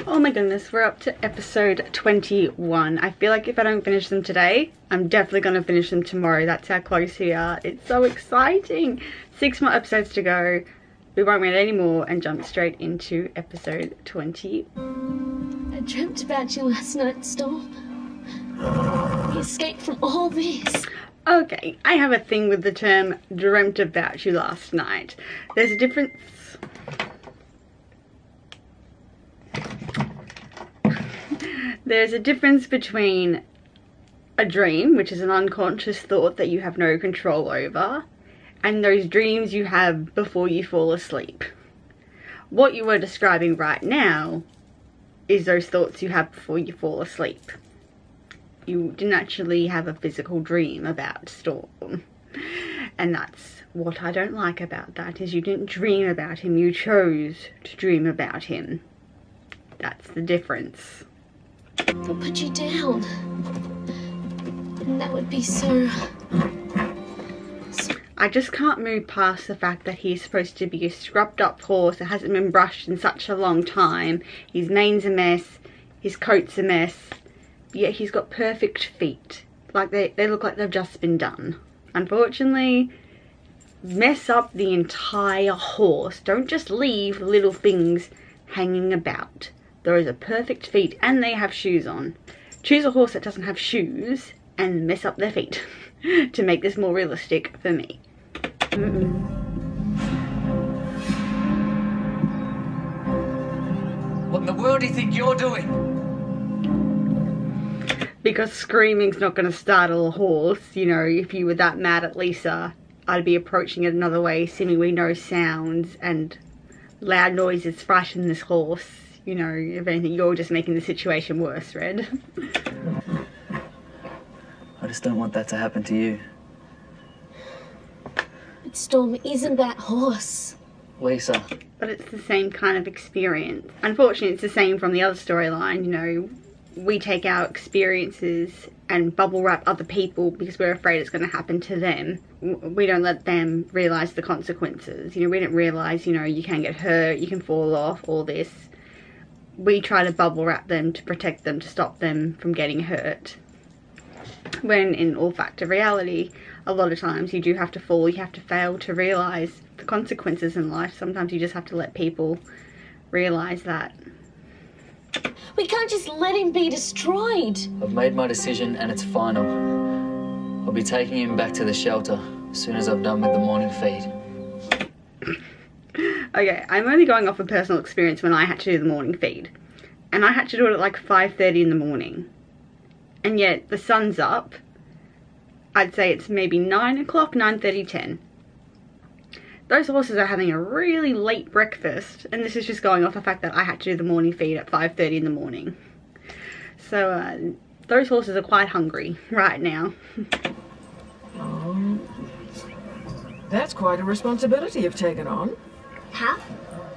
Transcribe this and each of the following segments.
Oh my goodness, we're up to episode 21. I feel like if I don't finish them today, I'm definitely going to finish them tomorrow. That's how close we are. It's so exciting. 6 more episodes to go. We won't wait any more and jump straight into episode 20. I dreamt about you last night, Storm. We escaped from all this. Okay, I have a thing with the term dreamt about you last night. There's a difference. There's a difference between a dream, which is an unconscious thought that you have no control over, and those dreams you have before you fall asleep. What you are describing right now is those thoughts you have before you fall asleep. You didn't actually have a physical dream about Storm. And that's what I don't like about that, is you didn't dream about him, you chose to dream about him. That's the difference. They'll put you down. And that would be so... I just can't move past the fact that he's supposed to be a scrubbed up horse that hasn't been brushed in such a long time. His mane's a mess, his coat's a mess, yet he's got perfect feet. Like they look like they've just been done. Unfortunately, mess up the entire horse. Don't just leave little things hanging about. Those are perfect feet and they have shoes on. Choose a horse that doesn't have shoes and mess up their feet to make this more realistic for me. What in the world do you think you're doing? Because screaming's not going to startle a horse. You know, if you were that mad at Lisa, I'd be approaching it another way, seemingly no sounds and loud noises frighten this horse. You know, if anything, you're just making the situation worse, Red. I just don't want that to happen to you. But Storm isn't that horse. Lisa. But it's the same kind of experience. Unfortunately, it's the same from the other storyline. You know, we take our experiences and bubble wrap other people because we're afraid it's going to happen to them. We don't let them realise the consequences. You know, we don't realise, you know, you can get hurt, you can fall off, all this. We try to bubble wrap them to protect them, to stop them from getting hurt. When in all fact of reality, a lot of times you do have to fall, you have to fail to realise the consequences in life. Sometimes you just have to let people realise that. We can't just let him be destroyed. I've made my decision and it's final. I'll be taking him back to the shelter as soon as I've done with the morning feed. Okay, I'm only going off of personal experience when I had to do the morning feed. And I had to do it at like 5:30 in the morning. And yet the sun's up. I'd say it's maybe 9 o'clock, 9:30, 10. Those horses are having a really late breakfast. And this is just going off the fact that I had to do the morning feed at 5:30 in the morning. So those horses are quite hungry right now. That's quite a responsibility you've taken on. How?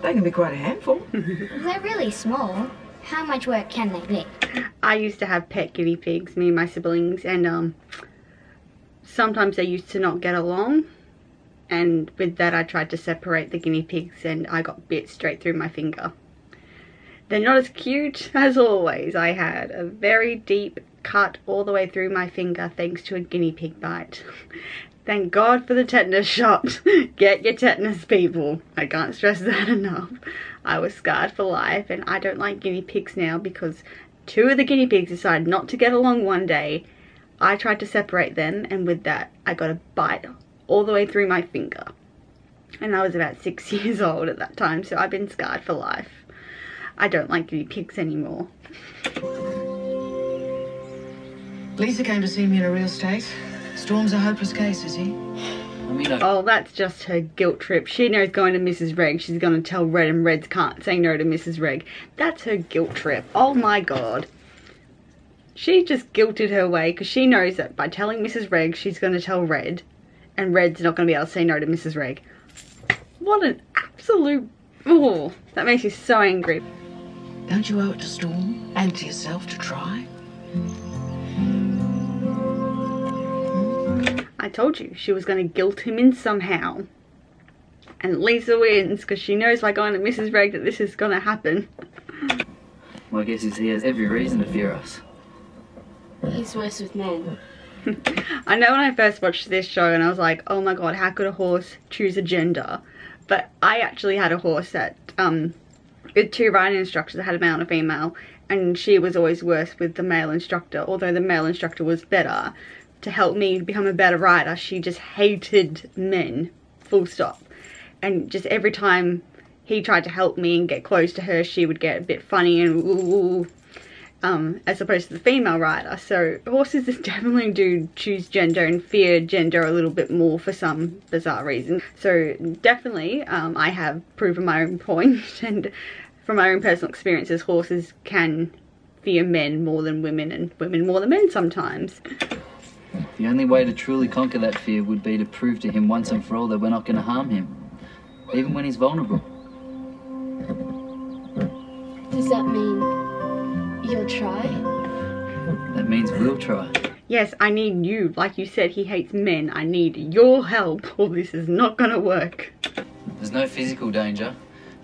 They can be quite a handful. They're really small. How much work can they be? I used to have pet guinea pigs, me and my siblings, and sometimes they used to not get along, and with that I tried to separate the guinea pigs and I got bit straight through my finger. They're not as cute as always. I had a very deep cut all the way through my finger thanks to a guinea pig bite. Thank God for the tetanus shot. Get your tetanus, people. I can't stress that enough. I was scarred for life and I don't like guinea pigs now because 2 of the guinea pigs decided not to get along one day. I tried to separate them and with that I got a bite all the way through my finger. And I was about 6 years old at that time, so I've been scarred for life. I don't like guinea pigs anymore. Lisa came to see me in a real state. Storm's a hopeless case, is he? Oh, that's just her guilt trip. She knows going to Mrs. Reg, she's going to tell Red, and Red's can't say no to Mrs. Reg. That's her guilt trip. Oh my God. She just guilted her way because she knows that by telling Mrs. Reg, she's going to tell Red, and Red's not going to be able to say no to Mrs. Reg. What an absolute... Oh, that makes me so angry. Don't you owe it to Storm and to yourself to try? I told you she was going to guilt him in somehow. And Lisa wins because she knows by going to Mrs. Reg that this is going to happen. My guess is he has every reason to fear us. He's worse with men. I know when I first watched this show and I was like, oh my god, how could a horse choose a gender? But I actually had a horse that, with 2 riding instructors, I had a male and a female, and she was always worse with the male instructor, although the male instructor was better. To help me become a better rider, she just hated men, full stop. And just every time he tried to help me and get close to her, she would get a bit funny and ooh, as opposed to the female rider. So horses definitely do choose gender and fear gender a little bit more for some bizarre reason. So definitely I have proven my own point, and from my own personal experiences, horses can fear men more than women, and women more than men sometimes. The only way to truly conquer that fear would be to prove to him once and for all that we're not going to harm him, even when he's vulnerable. Does that mean you'll try? That means we'll try. Yes, I need you. Like you said, he hates men. I need your help, or this is not going to work. There's no physical danger,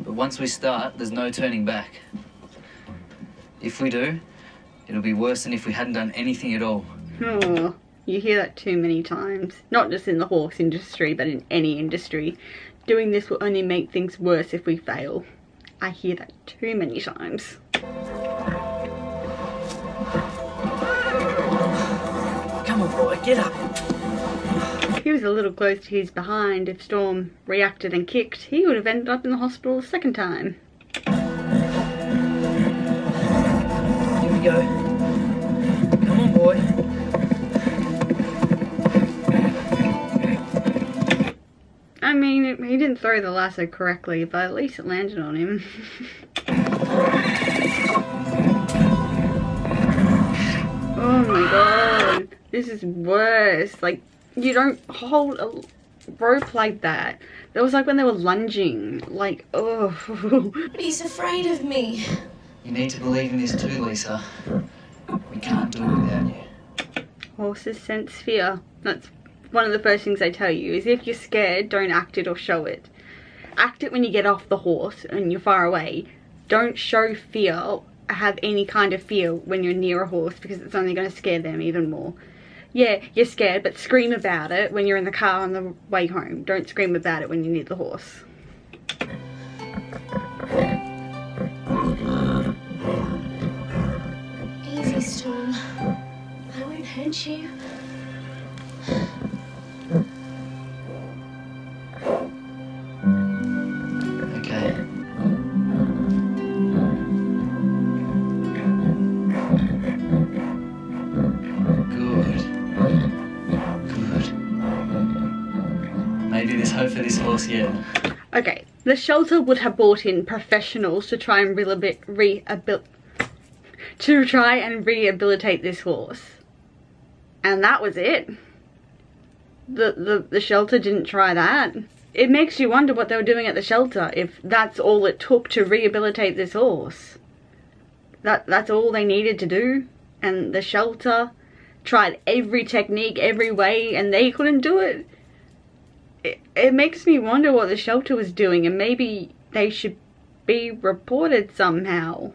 but once we start, there's no turning back. If we do, it'll be worse than if we hadn't done anything at all. Oh, you hear that too many times. Not just in the horse industry, but in any industry. Doing this will only make things worse if we fail. I hear that too many times. Come on, boy, get up. He was a little close to his behind. If Storm reacted and kicked, he would have ended up in the hospital a second time. Here we go. Come on, boy. I mean, he didn't throw the lasso correctly, but at least it landed on him. Oh my god, this is worse. Like, you don't hold a rope like that. That was like when they were lunging. Like, oh. But he's afraid of me. You need to believe in this too, Lisa. We can't do it without you. Horses sense fear. That's one of the first things they tell you, is if you're scared, don't act it or show it. Act it when you get off the horse and you're far away. Don't show fear or have any kind of fear when you're near a horse, because it's only going to scare them even more. Yeah, you're scared, but scream about it when you're in the car on the way home. Don't scream about it when you're near the horse. Easy, Storm. I won't hurt you. Okay. Good. Maybe there's hope for this horse yet. Okay, the shelter would have brought in professionals to try and rehabilitate this horse. And that was it. The shelter didn't try that. It makes you wonder what they were doing at the shelter if that's all it took to rehabilitate this horse. That's all they needed to do. And the shelter tried every technique, every way, and they couldn't do it. It makes me wonder what the shelter was doing, and maybe they should be reported somehow.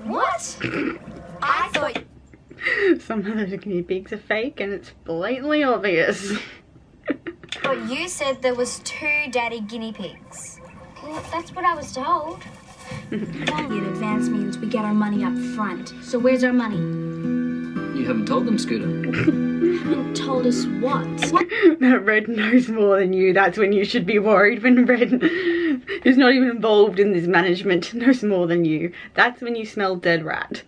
What? I thought... Some of those guinea pigs are fake, and it's blatantly obvious. But you said there was 2 daddy guinea pigs. Well, that's what I was told. In advance means we get our money up front. So where's our money? You haven't told them, Scooter. Haven't told us what? That Red knows more than you. That's when you should be worried, when Red, who's not even involved in this management, knows more than you. That's when you smell dead rat.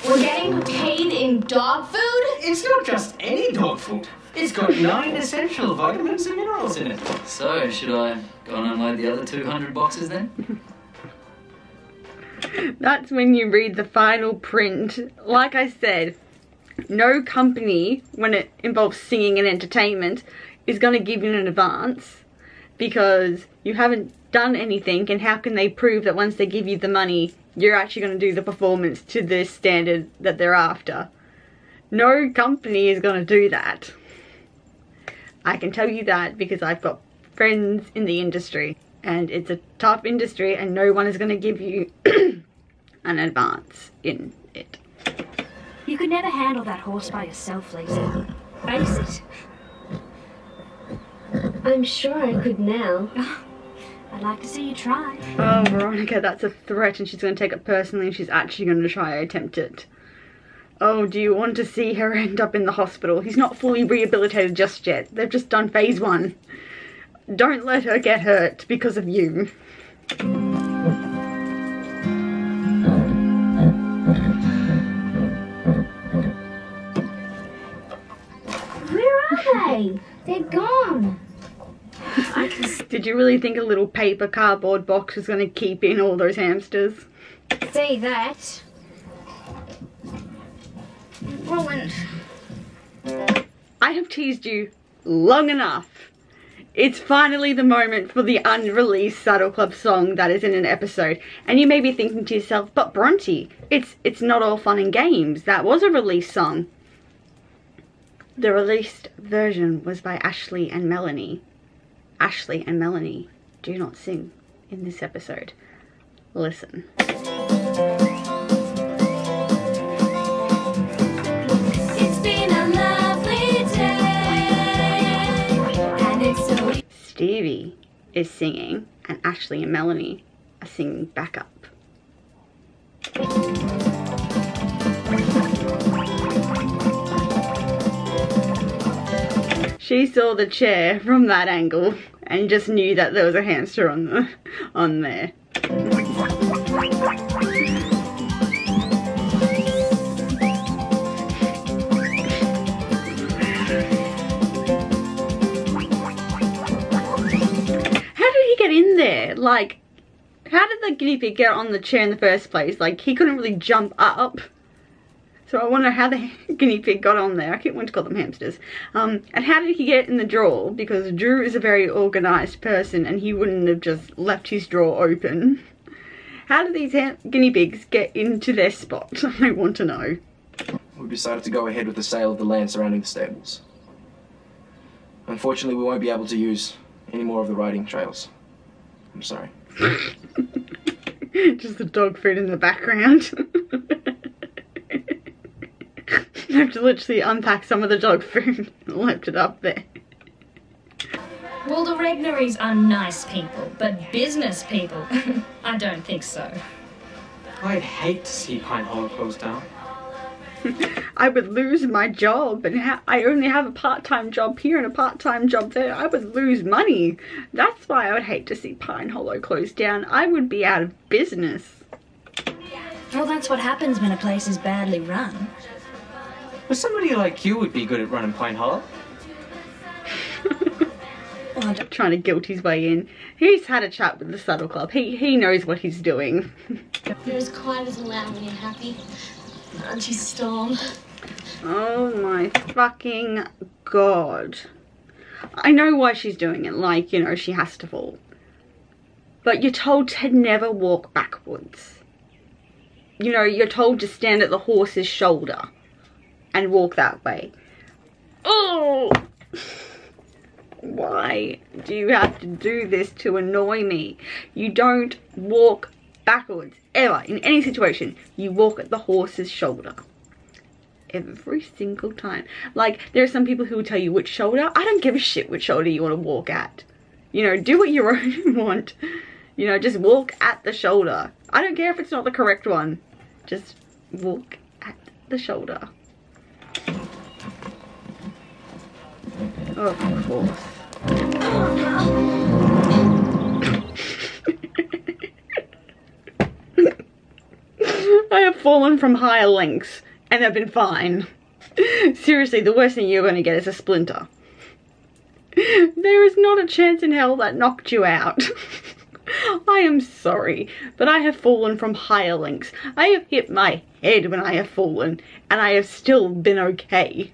We're getting paid in dog food? It's not just any dog food. It's got 9 essential vitamins and minerals in it. So, should I go and unload the other 200 boxes then? That's when you read the final print. Like I said, no company, when it involves singing and entertainment, is going to give you an advance because you haven't done anything, and how can they prove that once they give you the money, you're actually going to do the performance to the standard that they're after? No company is going to do that. I can tell you that because I've got friends in the industry, and it's a tough industry, and no one is going to give you an advance in it. You could never handle that horse by yourself, Lisa. Face it. I'm sure I could now. I'd like to see you try. Oh, Veronica, that's a threat, and she's going to take it personally, and she's actually going to try to attempt it. Oh, do you want to see her end up in the hospital? He's not fully rehabilitated just yet. They've just done phase 1. Don't let her get hurt because of you. Where are they? They're gone. Did you really think a little paper cardboard box was going to keep in all those hamsters? See that? Ruined. I have teased you long enough. It's finally the moment for the unreleased Saddle Club song that is in an episode. And you may be thinking to yourself, but Bronte, it's not all fun and games. That was a released song. The released version was by Ashley and Melanie. Ashley and Melanie do not sing in this episode. Listen. Stevie is singing and Ashley and Melanie are singing backup. She saw the chair from that angle and just knew that there was a hamster on there. In there, like, how did the guinea pig get on the chair in the first place? Like, he couldn't really jump up, so I wonder how the guinea pig got on there. I keep wanting to call them hamsters. And how did he get in the drawer? Because Drew is a very organized person and he wouldn't have just left his drawer open. How did these guinea pigs get into their spot? I want to know. We've decided to go ahead with the sale of the land surrounding the stables. Unfortunately, we won't be able to use any more of the riding trails. I'm sorry. Just the dog food in the background. I have to literally unpack some of the dog food and left it up there. Well, the Regnerys are nice people, but business people, I don't think so. I'd hate to see Pine Hollow close down. I would lose my job, and I only have a part-time job here and a part-time job there. I would lose money. That's why I would hate to see Pine Hollow close down. I would be out of business. Well, that's what happens when a place is badly run. But somebody like you would be good at running Pine Hollow. Trying to guilt his way in. He's had a chat with the Saddle Club. He knows what he's doing. You're as quiet as a lamb when you're happy. Aren't you, Storm? Oh my fucking god. I know why she's doing it, like, you know, she has to fall. But you're told to never walk backwards. You know, you're told to stand at the horse's shoulder and walk that way. Oh! Why do you have to do this to annoy me? You don't walk backwards, ever, in any situation. You walk at the horse's shoulder. Every single time. Like, there are some people who will tell you which shoulder. I don't give a shit which shoulder you want to walk at. You know, do what you want. You know, just walk at the shoulder. I don't care if it's not the correct one. Just walk at the shoulder. Of course. I have fallen from higher lengths and have been fine. Seriously, the worst thing you're going to get is a splinter. There is not a chance in hell that knocked you out. I am sorry, but I have fallen from higher lengths. I have hit my head when I have fallen, and I have still been okay.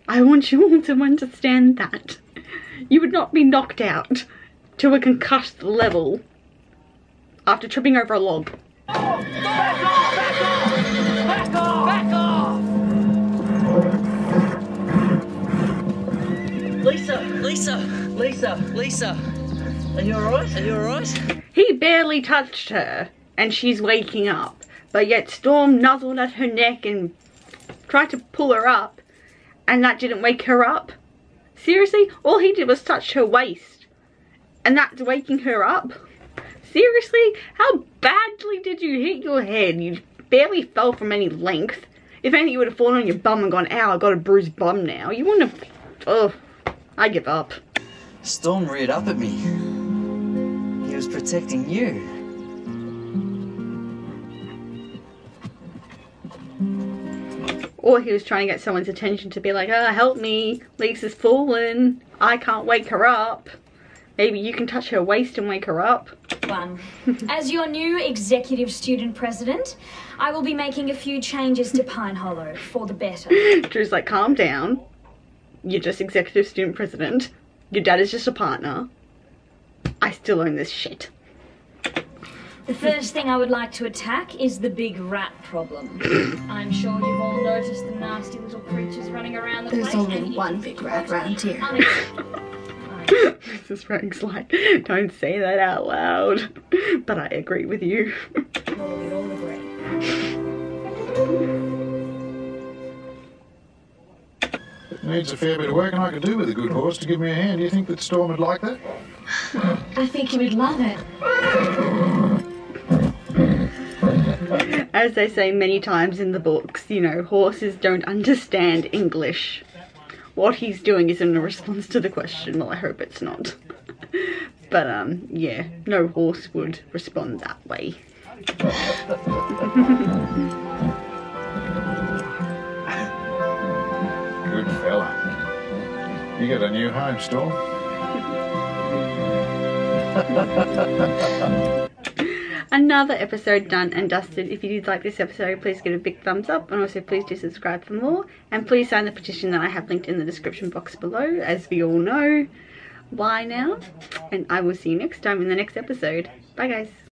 I want you all to understand that. You would not be knocked out to a concussed level after tripping over a log. Back off! Back off! Back off! Back off! Lisa! Lisa! Lisa! Are you alright? Are you alright? He barely touched her and she's waking up, but yet Storm nuzzled at her neck and tried to pull her up, and that didn't wake her up. Seriously? All he did was touch her waist and that's waking her up? Seriously? How badly did you hit your head? You barely fell from any length. If anything, you would have fallen on your bum and gone, ow, I got a bruised bum now. You wouldn't have... Oh, I give up. Storm reared up at me. He was protecting you. Or he was trying to get someone's attention to be like, oh, help me, Lisa's fallen. I can't wake her up. Maybe you can touch her waist and wake her up. As your new executive student president, I will be making a few changes to Pine Hollow for the better. Drew's like, calm down. You're just executive student president. Your dad is just a partner. I still own this shit. The first thing I would like to attack is the big rat problem. I'm sure you've all noticed the nasty little creatures running around the place. There's only one big rat around here. Mrs. Frank's like, don't say that out loud. But I agree with you. Well, we all agree. It needs a fair bit of work, and I could do with a good horse to give me a hand. Do you think that Storm would like that? I think he would love it. As they say many times in the books, you know, horses don't understand English. What he's doing isn't a response to the question. Well, I hope it's not. But, yeah, no horse would respond that way. Good fella. You got a new home, Storm. Another episode done and dusted. If you did like this episode, please give it a big thumbs up, and also please do subscribe for more, and please sign the petition that I have linked in the description box below, as we all know. Bye now, and I will see you next time in the next episode. Bye guys.